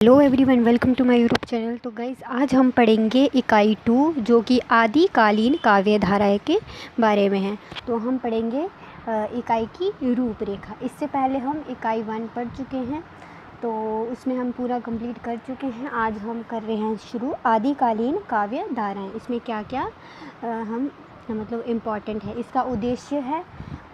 Hello everyone, welcome to my YouTube channel. तो guys, आज हम पढ़ेंगे इकाई 2 जो कि आदिकालीन काव्य धाराएं के बारे में है। तो हम पढ़ेंगे इकाई की रूपरेखा। इससे पहले हम इकाई 1 पढ़ चुके हैं, तो उसमें हम पूरा कंप्लीट कर चुके हैं। आज हम कर रहे हैं शुरू आदिकालीन काव्य धाराएं। इसमें क्या क्या हम इम्पॉर्टेंट है। इसका उद्देश्य है,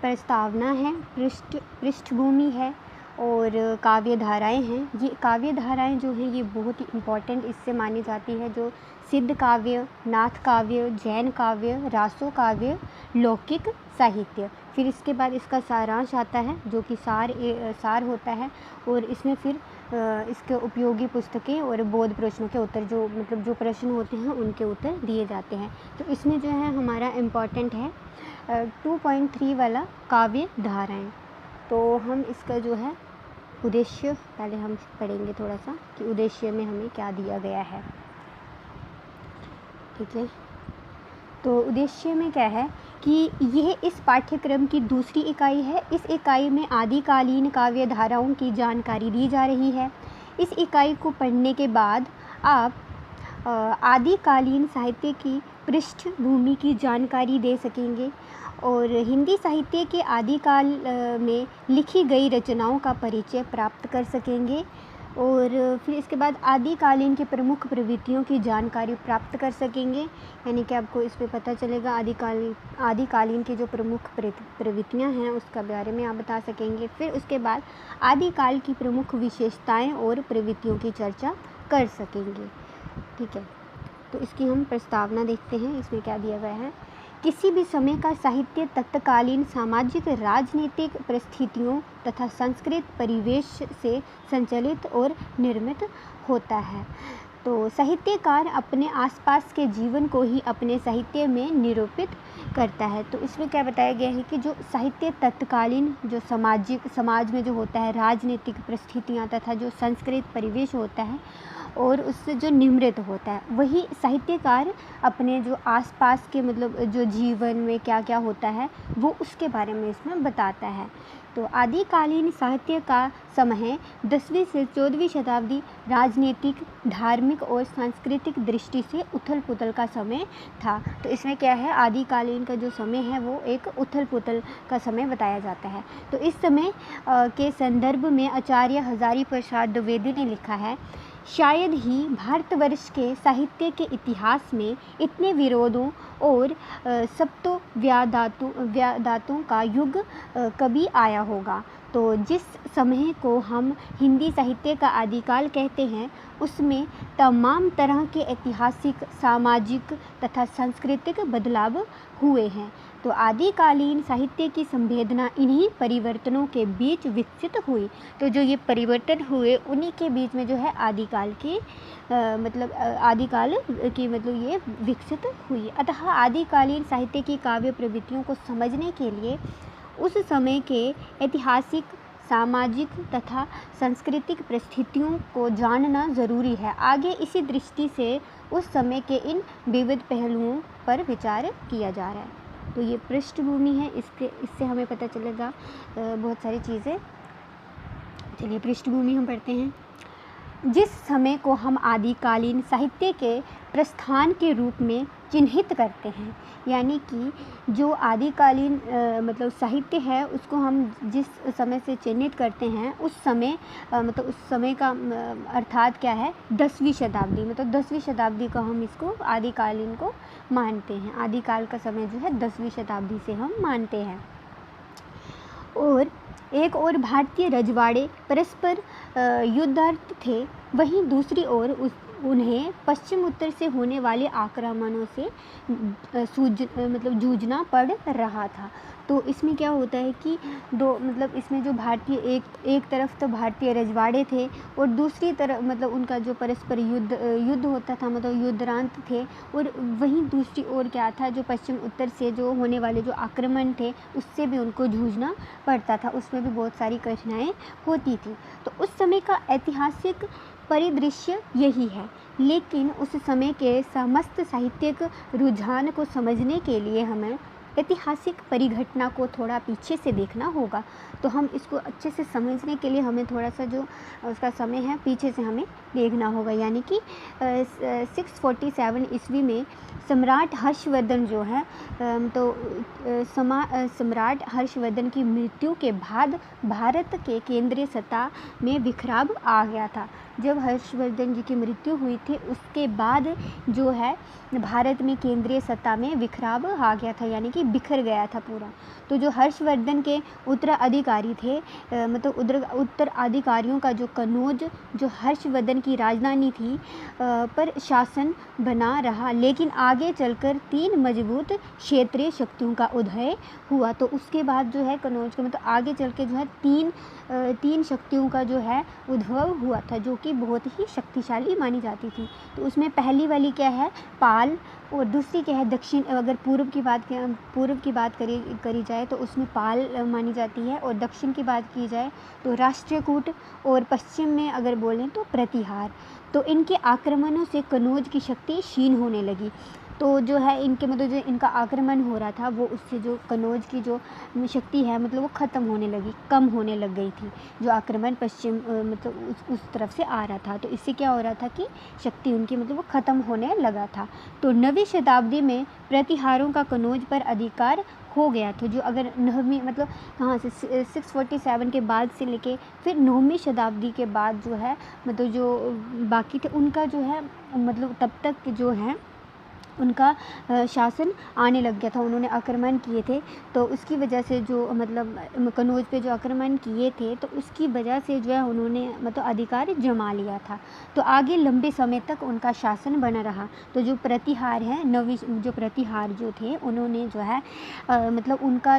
प्रस्तावना है, पृष्ठभूमि है और काव्य धाराएं हैं। ये काव्य धाराएं जो हैं ये बहुत ही इम्पॉर्टेंट इससे मानी जाती है, जो सिद्ध काव्य, नाथ काव्य, जैन काव्य, रासो काव्य, लौकिक साहित्य। फिर इसके बाद इसका सारांश आता है जो कि सार होता है, और इसमें फिर इसके उपयोगी पुस्तकें और बोध प्रश्नों के उत्तर, जो प्रश्न होते हैं उनके उत्तर दिए जाते हैं। तो इसमें जो है हमारा इम्पॉर्टेंट है 2.3 वाला काव्य धाराएं। तो हम इसका जो है उद्देश्य पहले हम पढ़ेंगे थोड़ा सा कि उद्देश्य में हमें क्या दिया गया है। ठीक है, तो उद्देश्य में क्या है कि यह इस पाठ्यक्रम की दूसरी इकाई है। इस इकाई में आदिकालीन काव्य धाराओं की जानकारी दी जा रही है। इस इकाई को पढ़ने के बाद आप आदिकालीन साहित्य की पृष्ठभूमि की जानकारी दे सकेंगे और हिंदी साहित्य के आदिकाल में लिखी गई रचनाओं का परिचय प्राप्त कर सकेंगे, और फिर इसके बाद आदिकालीन की प्रमुख प्रवृत्तियों की जानकारी प्राप्त कर सकेंगे। यानी कि आपको इस पे पता चलेगा आदिकालीन की जो प्रमुख प्रवृत्तियां हैं उसका बारे में आप बता सकेंगे। फिर उसके बाद आदिकाल की प्रमुख विशेषताएं और प्रवृत्तियों की चर्चा कर सकेंगे। ठीक है, तो इसकी हम प्रस्तावना देखते हैं। इसमें क्या दिया गया है, किसी भी समय का साहित्य तत्कालीन सामाजिक राजनीतिक परिस्थितियों तथा संस्कृत परिवेश से संचालित और निर्मित होता है। तो साहित्यकार अपने आसपास के जीवन को ही अपने साहित्य में निरूपित करता है। तो इसमें क्या बताया गया है कि जो साहित्य तत्कालीन जो समाज में जो होता है, राजनीतिक परिस्थितियाँ तथा जो संस्कृत परिवेश होता है और उससे जो निम्रित होता है, वही साहित्यकार अपने जो आसपास के जो जीवन में क्या क्या होता है वो उसके बारे में इसमें बताता है। तो आदिकालीन साहित्य का समय 10वीं से 14वीं शताब्दी राजनीतिक, धार्मिक और सांस्कृतिक दृष्टि से उथल पुथल का समय था। तो इसमें क्या है, आदिकालीन का जो समय है वो एक उथल पुथल का समय बताया जाता है। तो इस समय के संदर्भ में आचार्य हजारी प्रसाद द्विवेदी ने लिखा है, शायद ही भारतवर्ष के साहित्य के इतिहास में इतने विरोधों और सप्तो व्यादातों का युग कभी आया होगा। तो जिस समय को हम हिंदी साहित्य का आदिकाल कहते हैं उसमें तमाम तरह के ऐतिहासिक, सामाजिक तथा सांस्कृतिक बदलाव हुए हैं। तो आदिकालीन साहित्य की संवेदना इन्हीं परिवर्तनों के बीच विकसित हुई। तो जो ये परिवर्तन हुए उन्हीं के बीच में जो है आदिकाल की ये विकसित हुई। अतः आदिकालीन साहित्य की काव्य प्रवृत्तियों को समझने के लिए उस समय के ऐतिहासिक, सामाजिक तथा सांस्कृतिक परिस्थितियों को जानना ज़रूरी है। आगे इसी दृष्टि से उस समय के इन विविध पहलुओं पर विचार किया जा रहा है। तो ये पृष्ठभूमि है, इससे हमें पता चलेगा बहुत सारी चीज़ें। चलिए पृष्ठभूमि हम पढ़ते हैं। जिस समय को हम आदिकालीन साहित्य के प्रस्थान के रूप में चिन्हित करते हैं, यानी कि जो आदिकालीन साहित्य है उसको हम जिस समय से चिन्हित करते हैं उस समय उस समय का अर्थात क्या है, 10वीं शताब्दी। 10वीं शताब्दी का हम इसको आदिकालीन को मानते हैं। आदिकाल का समय जो है 10वीं शताब्दी से हम मानते हैं। और एक ओर भारतीय रजवाड़े परस्पर युद्धार्थ थे, वहीं दूसरी ओर उन्हें पश्चिम उत्तर से होने वाले आक्रमणों से जूझना पड़ रहा था। तो इसमें क्या होता है कि इसमें जो भारतीय एक तरफ तो भारतीय रजवाड़े थे और दूसरी तरफ उनका जो परस्पर युद्ध होता था, युद्धांत थे, और वहीं दूसरी ओर क्या था, जो पश्चिम उत्तर से जो होने वाले जो आक्रमण थे उससे भी उनको जूझना पड़ता था। उसमें भी बहुत सारी कठिनाइयाँ होती थी। तो उस समय का ऐतिहासिक परिदृश्य यही है, लेकिन उस समय के समस्त साहित्यिक रुझान को समझने के लिए हमें ऐतिहासिक परिघटना को थोड़ा पीछे से देखना होगा, तो हम इसको अच्छे से समझने के लिए हमें थोड़ा सा जो उसका समय है पीछे से हमें देखना होगा। यानी कि 647 ईस्वी में सम्राट हर्षवर्धन जो है सम्राट हर्षवर्धन की मृत्यु के बाद भारत के केंद्रीय सत्ता में बिखराव आ गया था। जब हर्षवर्धन जी की मृत्यु हुई थी उसके बाद जो है भारत में केंद्रीय सत्ता में बिखराव आ गया था, यानी कि बिखर गया था पूरा। तो जो हर्षवर्धन के उत्तराधिकारी थे उत्तराधिकारियों का जो कनौज जो हर्षवर्धन की राजधानी थी पर शासन बना रहा, लेकिन आगे चलकर 3 मजबूत क्षेत्रीय शक्तियों का उदय हुआ। तो उसके बाद जो है कनौज का मतलब आगे चल के जो है तीन शक्तियों का जो है उद्भव हुआ था, जो कि बहुत ही शक्तिशाली मानी जाती थी। तो उसमें पहली वाली क्या है, पाल, और दूसरी क्या है दक्षिण। अगर पूर्व की बात करी जाए तो उसमें पाल मानी जाती है, और दक्षिण की बात की जाए तो राष्ट्रकूट, और पश्चिम में अगर बोलें तो प्रतिहार। तो इनके आक्रमणों से कनौज की शक्ति क्षीण होने लगी। तो जो है इनके मतलब जो इनका आक्रमण हो रहा था वो उससे जो कनौज की जो शक्ति है मतलब वो ख़त्म होने लगी, कम होने लग गई थी। जो आक्रमण पश्चिम मतलब उस तरफ से आ रहा था, तो इससे क्या हो रहा था कि शक्ति उनकी मतलब वो ख़त्म होने लगा था। तो 9वीं शताब्दी में प्रतिहारों का कनौज पर अधिकार हो गया। तो जो अगर 9वीं मतलब कहाँ से 647 के बाद से लेके फिर 9वीं शताब्दी के बाद जो है मतलब जो बाकी थे उनका जो है मतलब तब तक जो है उनका शासन आने लग गया था। उन्होंने आक्रमण किए थे, तो उसकी वजह से जो मतलब कनौज पे जो आक्रमण किए थे तो उसकी वजह से जो है उन्होंने मतलब अधिकार जमा लिया था। तो आगे लंबे समय तक उनका शासन बना रहा। तो जो प्रतिहार है, 9वीं जो प्रतिहार जो थे उन्होंने जो है मतलब उनका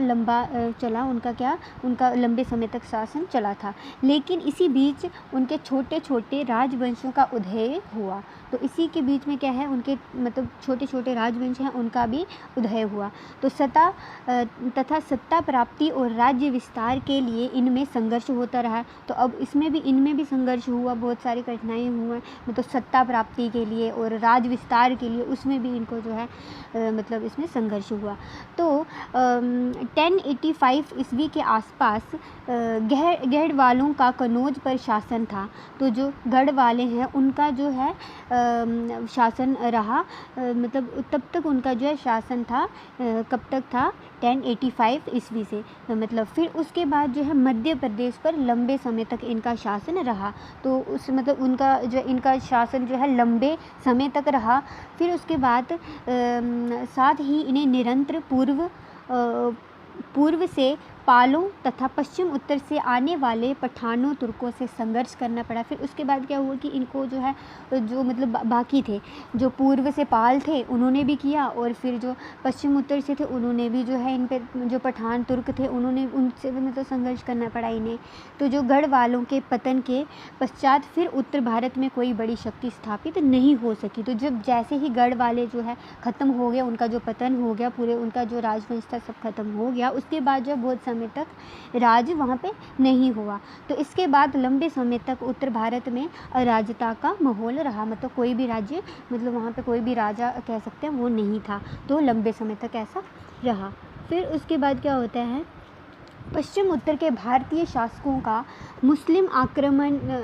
उनका लंबे समय तक शासन चला था। लेकिन इसी बीच उनके छोटे छोटे राजवंशों का उदय हुआ। तो इसी के बीच में क्या है, उनके मतलब छोटे छोटे राजवंश हैं उनका भी उदय हुआ। तो सत्ता प्राप्ति और राज्य विस्तार के लिए इनमें संघर्ष होता रहा। तो अब इनमें भी संघर्ष हुआ, बहुत सारी कठिनाई हुआ मतलब सत्ता प्राप्ति के लिए और राज्य विस्तार के लिए, उसमें भी इनको जो है मतलब इसमें संघर्ष हुआ। तो 1085 ईस्वी के आसपास गढ़वालों का कनौज पर शासन था। तो जो गढ़वाले हैं उनका जो है शासन रहा, मतलब तब तक उनका जो है शासन था, कब तक था 1085 ईस्वी से। मतलब फिर उसके बाद जो है मध्य प्रदेश पर लंबे समय तक इनका शासन रहा। तो उस मतलब इनका शासन जो है लंबे समय तक रहा। फिर उसके बाद साथ ही इन्हें निरंतर पूर्व से पालों तथा पश्चिम उत्तर से आने वाले पठानों तुर्कों से संघर्ष करना पड़ा। फिर उसके बाद क्या हुआ कि इनको जो है जो मतलब बाकी थे, जो पूर्व से पाल थे उन्होंने भी किया, और फिर जो पश्चिम उत्तर से थे उन्होंने भी जो है इन पे जो पठान तुर्क थे उन्होंने उनसे भी मतलब संघर्ष करना पड़ा इन्हें। तो जो गढ़ वालों के पतन के पश्चात फिर उत्तर भारत में कोई बड़ी शक्ति स्थापित नहीं हो सकी। तो जब जैसे ही गढ़ वाले जो है ख़त्म हो गया, उनका जो पतन हो गया, पूरे उनका जो राजवंश था सब खत्म हो गया, उसके बाद जो बहुत समय तक राज वहाँ पे नहीं हुआ। तो इसके बाद लंबे समय तक उत्तर भारत में अराजकता का माहौल रहा, मतलब कोई भी राज्य मतलब वहाँ पे कोई भी राजा कह सकते हैं वो नहीं था। तो लंबे समय तक ऐसा रहा। फिर उसके बाद क्या होता है, पश्चिम उत्तर के भारतीय शासकों का मुस्लिम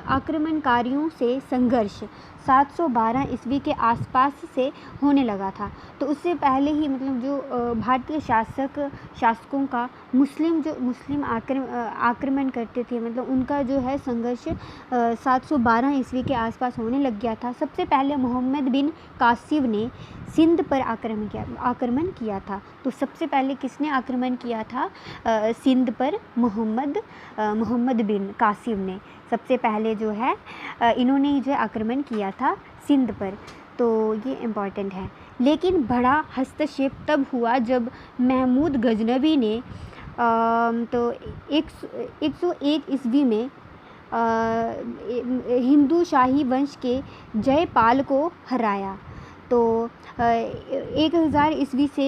आक्रमणकारियों से संघर्ष 712 ईस्वी के आसपास से होने लगा था। तो उससे पहले ही मतलब जो भारतीय शासकों का मुस्लिम आक्रमण करते थे, मतलब उनका जो है संघर्ष 712 ईस्वी के आसपास होने लग गया था। सबसे पहले मोहम्मद बिन कासिम ने सिंध पर आक्रमण किया था। तो सबसे पहले किसने आक्रमण किया था? सिंध पर मोहम्मद बिन कासिम ने सबसे पहले जो है इन्होंने जो आक्रमण किया था सिंध पर। तो ये इम्पॉर्टेंट है। लेकिन बड़ा हस्तक्षेप तब हुआ जब महमूद गजनवी ने तो 101 ईस्वी में हिंदू शाही वंश के जयपाल को हराया। तो 1000 ईस्वी से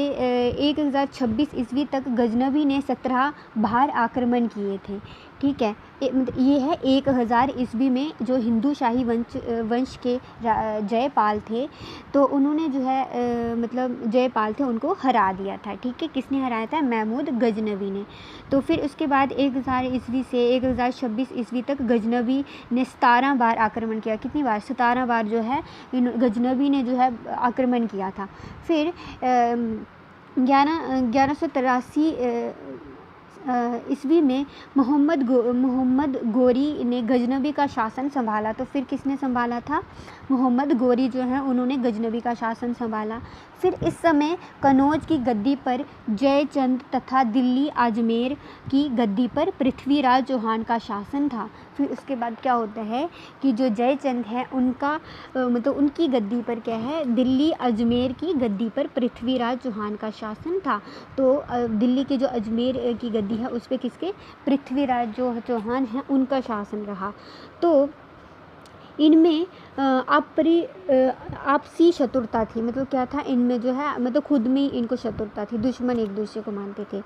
1026 ईस्वी तक गजनवी ने 17 बार आक्रमण किए थे। ठीक है। ये है 1000 ईस्वी में जो हिंदू शाही वंश के जयपाल थे, तो उन्होंने जो है मतलब जयपाल थे उनको हरा दिया था। ठीक है, किसने हराया था? महमूद गजनवी ने। तो फिर उसके बाद 1000 ईस्वी से 1026 ईस्वी तक गजनवी ने 17 बार आक्रमण किया। कितनी बार? 17 बार जो है गजनवी ने जो है आक्रमण किया था। फिर 1183 ईस्वी में मोहम्मद गोरी ने गजनवी का शासन संभाला। तो फिर किसने संभाला था? मोहम्मद गोरी जो है उन्होंने गजनवी का शासन संभाला। फिर इस समय कनौज की गद्दी पर जयचंद तथा दिल्ली अजमेर की गद्दी पर पृथ्वीराज चौहान का शासन था। फिर उसके बाद क्या होता है कि जो जयचंद है उनका मतलब उनकी गद्दी पर क्या है? दिल्ली अजमेर की गद्दी पर पृथ्वीराज चौहान का शासन था। तो दिल्ली के जो अजमेर की गद्दी है उस पर किसके? पृथ्वीराज जो चौहान हैं उनका शासन रहा। तो इनमें आपसी शत्रुता थी। मतलब क्या था इनमें जो है, मतलब खुद में ही इनको शत्रुता थी, दुश्मन एक दूसरे को मानते थे।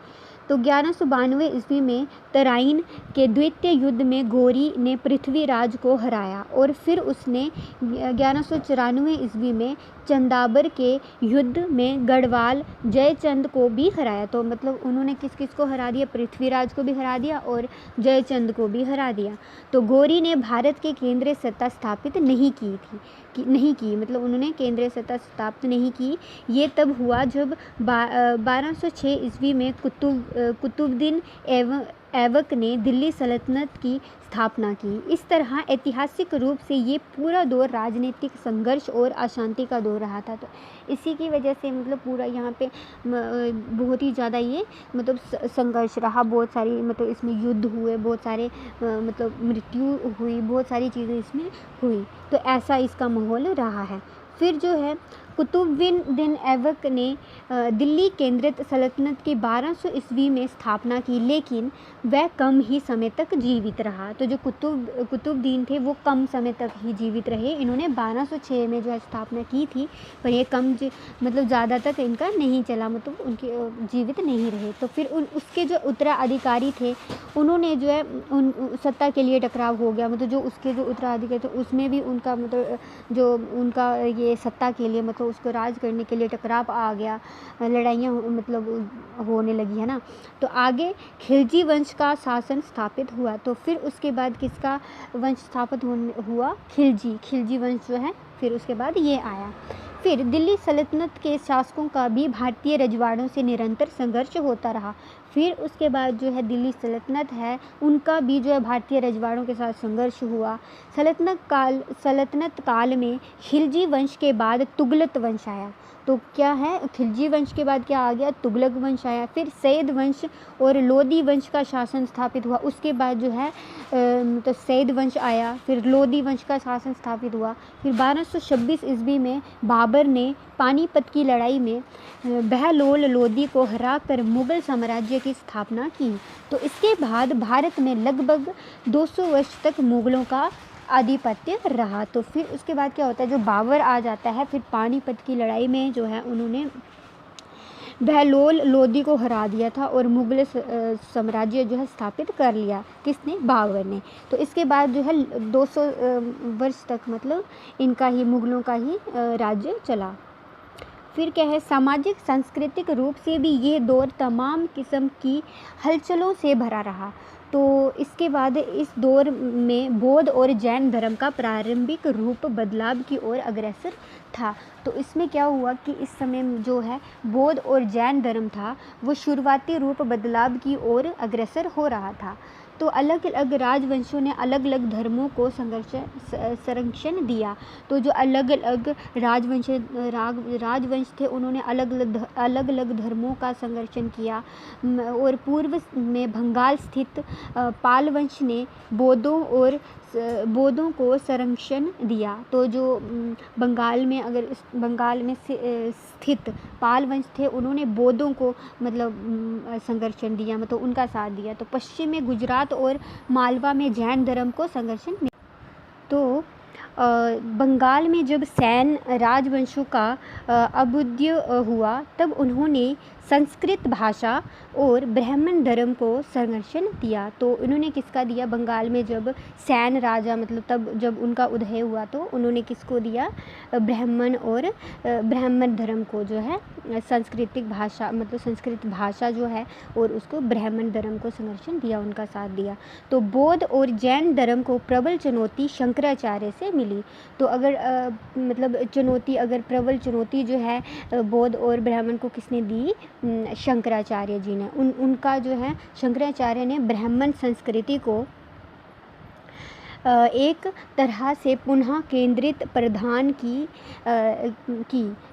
तो 1192 ईस्वी में तराइन के द्वितीय युद्ध में गोरी ने पृथ्वीराज को हराया और फिर उसने 1194 ईस्वी में चंदाबर के युद्ध में गढ़वाल जयचंद को भी हराया। तो मतलब उन्होंने किस किस को हरा दिया? पृथ्वीराज को भी हरा दिया और जयचंद को भी हरा दिया। तो गोरी ने भारत के केंद्रीय सत्ता स्थापित नहीं की मतलब उन्होंने केंद्रीय सत्ता स्थापित नहीं की। ये तब हुआ जब 1206 ईस्वी में कुतुबुद्दीन ऐबक ने दिल्ली सल्तनत की स्थापना की। इस तरह ऐतिहासिक रूप से ये पूरा दौर राजनीतिक संघर्ष और अशांति का दौर रहा था। तो इसी की वजह से मतलब पूरा यहाँ पे बहुत ही ज़्यादा ये मतलब संघर्ष रहा। बहुत सारी मतलब इसमें युद्ध हुए, बहुत सारे मतलब मृत्यु हुई, बहुत सारी चीज़ें इसमें हुई। तो ऐसा इसका माहौल रहा है। फिर जो है कुतुबुद्दीन ऐबक ने दिल्ली केंद्रित सल्तनत की 1200 ईस्वी में स्थापना की, लेकिन वह कम ही समय तक जीवित रहा। तो जो कुतुबुद्दीन थे वो कम समय तक ही जीवित रहे। इन्होंने 1206 में जो है स्थापना की थी, पर ये मतलब ज़्यादा तक इनका नहीं चला, मतलब उनके जीवित नहीं रहे। तो फिर उसके जो उत्तराधिकारी थे उन्होंने जो है उन सत्ता के लिए टकराव हो गया। मतलब जो उसके जो उत्तराधिकारी थे उसमें भी उनका मतलब जो उनका ये सत्ता के लिए मतलब उसको राज करने के लिए टकराव आ गया, लड़ाइयाँ मतलब होने लगी, है ना। तो आगे खिलजी वंश का शासन स्थापित हुआ। तो फिर उसके बाद किसका वंश स्थापित हुआ? खिलजी वंश जो है फिर उसके बाद ये आया। फिर दिल्ली सल्तनत के शासकों का भी भारतीय रजवाड़ों से निरंतर संघर्ष होता रहा। फिर उसके बाद जो है दिल्ली सल्तनत है उनका भी जो है भारतीय रजवाड़ों के साथ संघर्ष हुआ। सल्तनत काल में खिलजी वंश के बाद तुगलक वंश आया। तो क्या है? खिलजी वंश के बाद क्या आ गया? तुगलक वंश आया। फिर सैयद वंश और लोदी वंश का शासन स्थापित हुआ। उसके बाद जो है तो सैयद वंश आया, फिर लोदी वंश का शासन स्थापित हुआ। फिर 1226 ईस्वी में बाबर ने पानीपत की लड़ाई में बहलोल लोदी को हराकर मुगल साम्राज्य की स्थापना की। तो इसके बाद भारत में लगभग 200 वर्ष तक मुगलों का आधिपत्य रहा। तो फिर उसके बाद क्या होता है? जो बाबर आ जाता है, फिर पानीपत की लड़ाई में जो है उन्होंने बहलोल लोदी को हरा दिया था और मुगल साम्राज्य जो है स्थापित कर लिया। किसने? बाबर ने। तो इसके बाद जो है 200 वर्ष तक मतलब इनका ही मुगलों का ही राज्य चला। फिर क्या है? सामाजिक सांस्कृतिक रूप से भी ये दौर तमाम किस्म की हलचलों से भरा रहा। तो इसके बाद इस दौर में बौद्ध और जैन धर्म का प्रारंभिक रूप बदलाव की ओर अग्रसर था। तो इसमें क्या हुआ कि इस समय जो है बौद्ध और जैन धर्म था वो शुरुआती रूप बदलाव की ओर अग्रसर हो रहा था। तो अलग अलग राजवंशों ने अलग अलग धर्मों को संरक्षण दिया। तो जो अलग अलग राजवंश थे उन्होंने अलग अलग धर्मों का संरक्षण किया। और पूर्व में बंगाल स्थित पाल वंश ने बौद्धों को संरक्षण दिया। तो जो बंगाल में स्थित पाल वंश थे उन्होंने बौद्धों को मतलब संरक्षण दिया, मतलब उनका साथ दिया। तो पश्चिम में गुजरात और मालवा में जैन धर्म को संरक्षण मिला। तो बंगाल में जब सैन राजवंशों का अभ्युदय हुआ तब उन्होंने संस्कृत भाषा और ब्राह्मण धर्म को संरक्षण दिया। तो इन्होंने किसका दिया? बंगाल में जब सैन राजा मतलब तब जब उनका उदय हुआ तो उन्होंने किसको दिया? ब्राह्मण और ब्राह्मण धर्म को जो है सांस्कृतिक भाषा मतलब संस्कृत भाषा जो है और उसको ब्राह्मण धर्म को संरक्षण दिया, उनका साथ दिया। तो बौद्ध और जैन धर्म को प्रबल चुनौती शंकराचार्य से मिली। तो अगर मतलब चुनौती अगर प्रबल चुनौती जो है बौद्ध और ब्राह्मण को किसने दी? शंकराचार्य जी ने। उनका जो है शंकराचार्य ने ब्राह्मण संस्कृति को एक तरह से पुनः केंद्रित प्रदान की,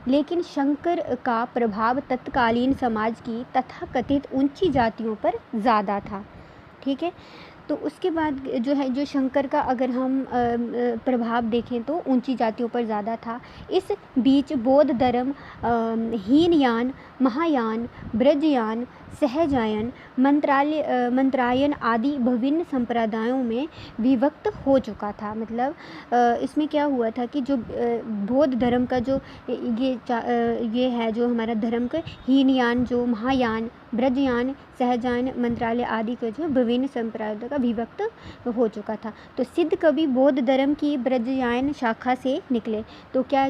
लेकिन शंकर का प्रभाव तत्कालीन समाज की तथाकथित ऊंची जातियों पर ज़्यादा था। ठीक है, तो उसके बाद जो है जो शंकर का अगर हम प्रभाव देखें तो ऊंची जातियों पर ज़्यादा था। इस बीच बौद्ध धर्म हीनयान, महायान, ब्रजयान, सहजायन, मंत्रायन आदि विभिन्न संप्रदायों में विभक्त हो चुका था। मतलब इसमें क्या हुआ था कि जो बौद्ध धर्म का जो ये है जो हमारा धर्म का हीनयान, जो महायान, ब्रजयान, सहजायन, मंत्रालय आदि का जो विभिन्न संप्रदायों का विभक्त हो चुका था। तो सिद्ध कवि बौद्ध धर्म की ब्रजयान शाखा से निकले। तो क्या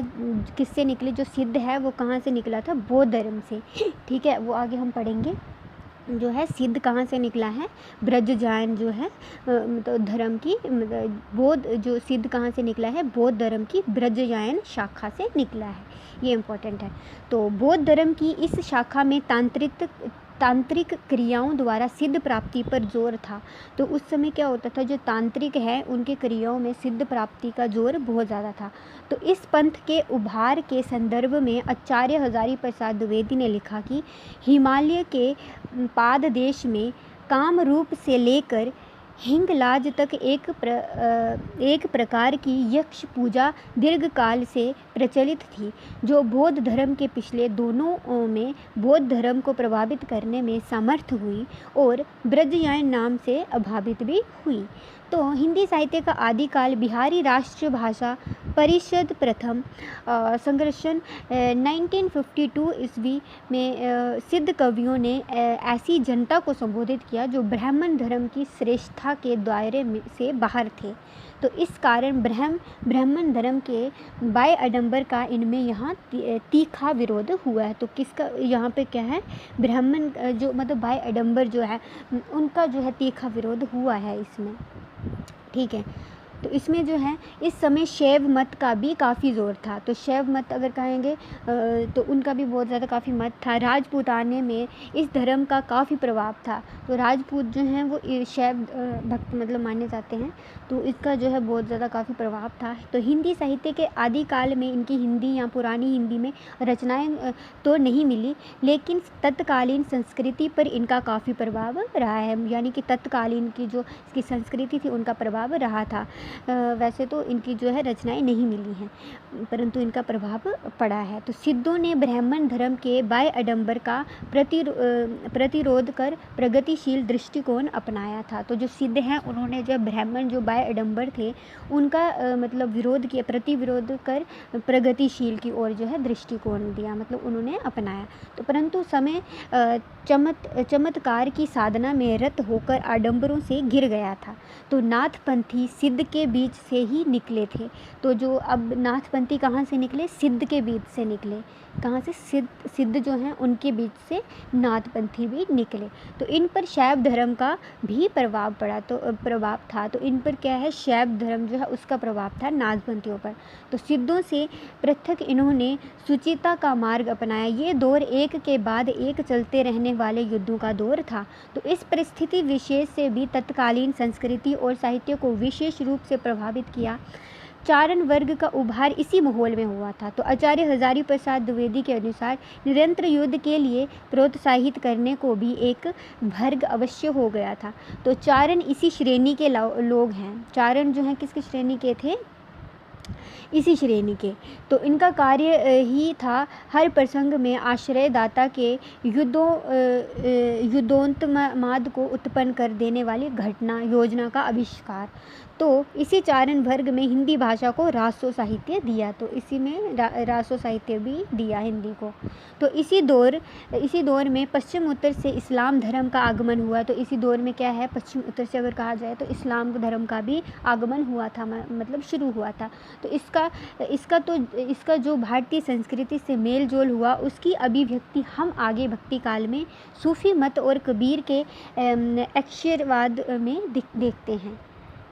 किससे निकले? जो सिद्ध है वो कहाँ से निकला था? बौद्ध धर्म से। ठीक है, वो आगे हम पढ़ेंगे। जो है सिद्ध कहाँ से निकला है? ब्रजयान जो है मतलब धर्म की बौद्ध जो सिद्ध कहाँ से निकला है? बौद्ध धर्म की ब्रजयान शाखा से निकला है, ये इम्पोर्टेंट है। तो बौद्ध धर्म की इस शाखा में तांत्रिक क्रियाओं द्वारा सिद्ध प्राप्ति पर जोर था। तो उस समय क्या होता था? जो तांत्रिक है उनके क्रियाओं में सिद्ध प्राप्ति का जोर बहुत ज़्यादा था। तो इस पंथ के उभार के संदर्भ में आचार्य हजारी प्रसाद द्विवेदी ने लिखा कि हिमालय के पाददेश में कामरूप से लेकर हिंगलाज तक एक प्रकार की यक्ष पूजा दीर्घकाल से प्रचलित थी, जो बौद्ध धर्म के पिछले दोनों में बौद्ध धर्म को प्रभावित करने में समर्थ हुई और ब्रजयान नाम से अभावित भी हुई। तो हिंदी साहित्य का आदिकाल बिहारी राष्ट्रीय भाषा परिषद प्रथम संरक्षण 1952 ईस्वी में सिद्ध कवियों ने ऐसी जनता को संबोधित किया जो ब्राह्मण धर्म की श्रेष्ठता के दायरे से बाहर थे। तो इस कारण ब्राह्मण धर्म के बाय आडंबर का इनमें यहाँ तीखा विरोध हुआ है। तो किसका यहाँ पे क्या है? ब्राह्मण जो मतलब बाय आडंबर जो है उनका जो है तीखा विरोध हुआ है इसमें। ठीक है, तो इसमें जो है इस समय शैव मत का भी काफ़ी ज़ोर था। तो शैव मत अगर कहेंगे तो उनका भी बहुत ज़्यादा काफ़ी मत था। राजपूताने में इस धर्म का काफ़ी प्रभाव था। तो राजपूत जो हैं वो शैव भक्त मतलब माने जाते हैं। तो इसका जो है बहुत ज़्यादा काफ़ी प्रभाव था। तो हिंदी साहित्य के आदिकाल में इनकी हिंदी या पुरानी हिंदी में रचनाएं तो नहीं मिली, लेकिन तत्कालीन संस्कृति पर इनका काफ़ी प्रभाव रहा है। यानी कि तत्कालीन की जो इसकी संस्कृति थी उनका प्रभाव रहा था। वैसे तो इनकी जो है रचनाएं नहीं मिली हैं, परंतु इनका प्रभाव पड़ा है। तो सिद्धों ने ब्राह्मण धर्म के बाय आडंबर का प्रतिरोध कर प्रगतिशील दृष्टिकोण अपनाया था। तो जो सिद्ध हैं उन्होंने जो ब्राह्मण जो बाय आडंबर थे उनका मतलब विरोध किया, प्रतिविरोध कर प्रगतिशील की ओर जो है दृष्टिकोण दिया, मतलब उन्होंने अपनाया। तो परंतु समय चमत्कार की साधना में रत होकर आडंबरों से घिर गया था। तो नाथपंथी सिद्ध के बीच से ही निकले थे। तो जो अब नाथपंथी कहाँ से निकले? सिद्ध के बीच से निकले। कहाँ से? सिद्ध जो हैं उनके बीच से नाथपंथी भी निकले। तो इन पर शैव धर्म का भी प्रभाव पड़ा, तो प्रभाव था। तो इन पर क्या है? शैव धर्म जो है उसका प्रभाव था नाथपंथियों पर। तो सिद्धों से पृथक इन्होंने सुचिता का मार्ग अपनाया। ये दौर एक के बाद एक चलते रहने वाले युद्धों का दौर था। तो इस परिस्थिति विशेष से भी तत्कालीन संस्कृति और साहित्य को विशेष रूप से प्रभावित किया। चारण वर्ग का उभार इसी माहौल में हुआ था। तो आचार्य हजारी प्रसाद द्विवेदी के अनुसार निरंतर युद्ध के लिए प्रोत्साहित करने को भी एक वर्ग अवश्य हो गया था। तो चारण इसी श्रेणी के लोग हैं। चारण जो हैं किसकी श्रेणी के थे? इसी श्रेणी के। तो इनका कार्य ही था हर प्रसंग में आश्रयदाता के युद्धोन्माद को उत्पन्न कर देने वाली घटना योजना का आविष्कार। तो इसी चारण वर्ग में हिंदी भाषा को रासो साहित्य दिया, तो इसी में रासो साहित्य भी दिया हिंदी को। तो इसी दौर में पश्चिम उत्तर से इस्लाम धर्म का आगमन हुआ। तो इसी दौर में क्या है, पश्चिम उत्तर से अगर कहा जाए तो इस्लाम धर्म का भी आगमन हुआ था, मतलब शुरू हुआ था। तो इसका जो भारतीय संस्कृति से मेल जोल हुआ उसकी अभिव्यक्ति हम आगे भक्ति काल में सूफी मत और कबीर के अक्षरवाद में देखते हैं।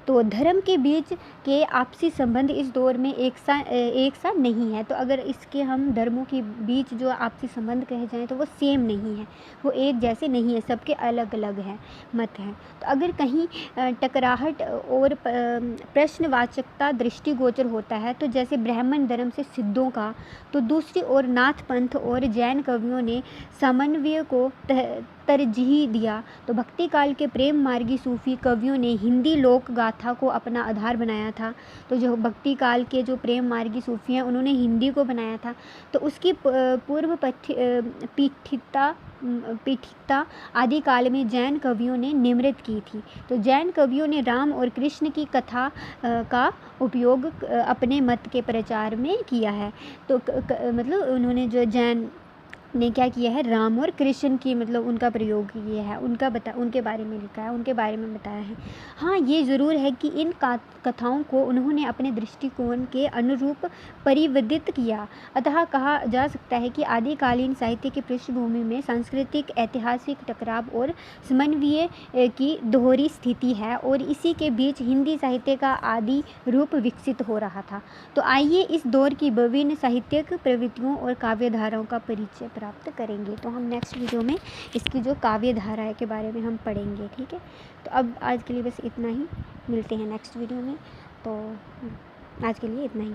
तो धर्म के बीच के आपसी संबंध इस दौर में एक सा नहीं है। तो अगर इसके हम धर्मों के बीच जो आपसी संबंध कहे जाएँ तो वो सेम नहीं है, वो एक जैसे नहीं है, सबके अलग अलग हैं मत हैं। तो अगर कहीं टकराहट और प्रश्नवाचकता दृष्टिगोचर होता है, तो जैसे ब्राह्मण धर्म से सिद्धों का, तो दूसरी ओर नाथ पंथ और जैन कवियों ने समन्वय को तरजीह दिया। तो भक्ति काल के प्रेम मार्गी सूफी कवियों ने हिंदी लोक गाथा को अपना आधार बनाया था। तो जो भक्ति काल के जो प्रेम मार्गी सूफी हैं उन्होंने हिंदी को बनाया था। तो उसकी पूर्व पीठिकता आदि काल में जैन कवियों ने निम्रित की थी। तो जैन कवियों ने राम और कृष्ण की कथा का उपयोग अपने मत के प्रचार में किया है। तो मतलब उन्होंने जो जैन ने क्या किया है, राम और कृष्ण की मतलब उनका प्रयोग किया है, उनके बारे में लिखा है, उनके बारे में बताया है। हाँ, ये ज़रूर है कि इन कथाओं को उन्होंने अपने दृष्टिकोण के अनुरूप परिवर्तित किया। अतः कहा जा सकता है कि आदिकालीन साहित्य की पृष्ठभूमि में सांस्कृतिक ऐतिहासिक टकराव और समन्वय की दोहरी स्थिति है और इसी के बीच हिंदी साहित्य का आदि रूप विकसित हो रहा था। तो आइए इस दौर की विभिन्न साहित्यिक प्रवृत्तियों और काव्यधाराओं का परिचय प्राप्त करेंगे। तो हम नेक्स्ट वीडियो में इसकी जो काव्य धारा है के बारे में हम पढ़ेंगे, ठीक है। तो अब आज के लिए बस इतना ही, मिलते हैं नेक्स्ट वीडियो में। तो आज के लिए इतना ही।